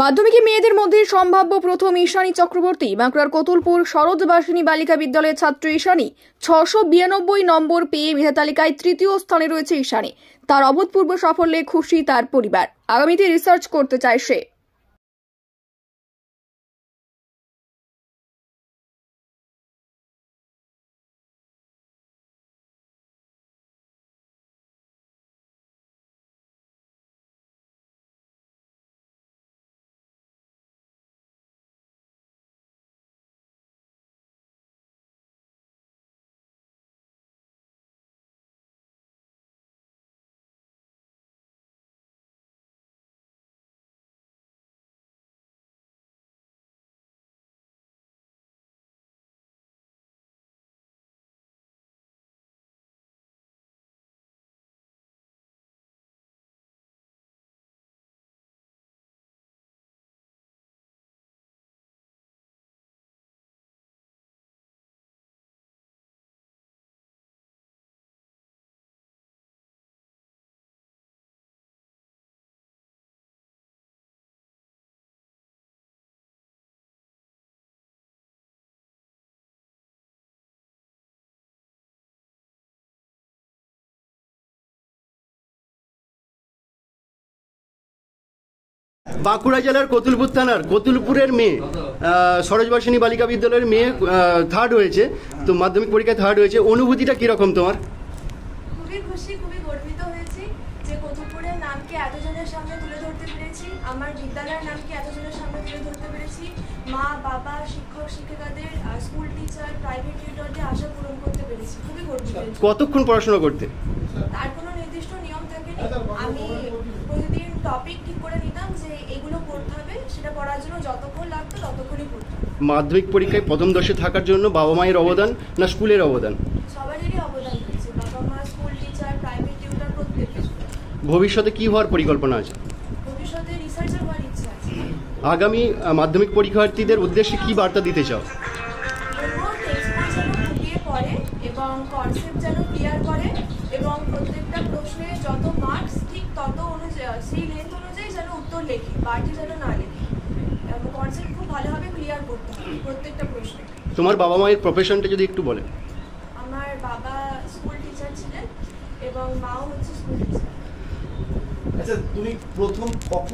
মাধ্যমিকে মেয়েদের মধ্যে সম্ভাব্য প্রথম ঈশানী চক্রবর্তী বাঁকুড়ার কতুলপুর সরোজবাসিনী বালিকা বিদ্যালয়ের ছাত্র ঈশানী 692 নম্বর পেয়ে মেধা তালিকায় তৃতীয় স্থানে রয়েছে ঈশানী। তার অভূতপূর্ব সাফল্যে খুশি তার পরিবার। আগামীতে রিসার্চ করতে চায় সে। বাঁকুড়া জেলার কতুলপুর থানার কতুলপুরের মেয়ে সরোজবাসিনী বালিকা বিদ্যালয়ের মেয়ে থার্ড হয়েছে। তো মাধ্যমিক পরীক্ষায় থার্ড হয়েছে, অনুভূতিটা কিরকম তোমার? খুবই খুশি, খুবই গর্বিত হয়েছি যে কতুলপুরের নামকে এতজনের সামনে তুলে ধরতে পেরেছি, আমার বিদ্যালয়ের নামকে এতজনের সামনে তুলে ধরতে পেরেছি। মা বাবা, শিক্ষক শিক্ষিকাদের, স্কুল টিচার, প্রাইভেট টিউটরদের আশা পূরণ করতে পেরেছি। খুবই গর্বিত। কতক্ষণ পড়াশোনা করতে? তার কোনো নির্দিষ্ট নিয়ম থাকেনি। আমি প্রতিদিন টপিক ঠিক করে নিতাম যে এগুলো পড়তে হবে, সেটা পড়ার জন্য যতক্ষণ লাগতো ততক্ষণই পড়তাম। মাধ্যমিক পরীক্ষায় প্রথম দশে থাকার জন্য বাবা মায়ের অবদান না স্কুলের অবদান? সবারই অবদান রয়েছে, বাবা মা, স্কুল টিচার, প্রাইভেট টিউটর, প্রত্যেকে। ভবিষ্যতে কি হওয়ার পরিকল্পনা আছে? ভবিষ্যতে রিসার্চার হওয়ার ইচ্ছা আছে। আগামী মাধ্যমিক পরীক্ষার্থীদের উদ্দেশ্যে কি বার্তা দিতে চাও? পড়ে এবং কনসেপ্ট যেন ক্লিয়ার করে এবং প্রত্যেকটা প্রশ্নে যত মার্কস ঠিক তত অনুযায়ী সেই লেন্থ অনুযায়ী যেন উত্তর লেখে, বাড়তি যেন না লেখে। এবং কনসেপ্ট খুব ভালোভাবে ক্লিয়ার করতে হবে প্রত্যেকটা প্রশ্নে। তোমার বাবা মায়ের প্রফেশনটা যদি একটু বলেন। আমার বাবা স্কুল টিচার ছিলেন এবং মাও হচ্ছে স্কুল টিচার। আচ্ছা, তুমি প্রথম কখন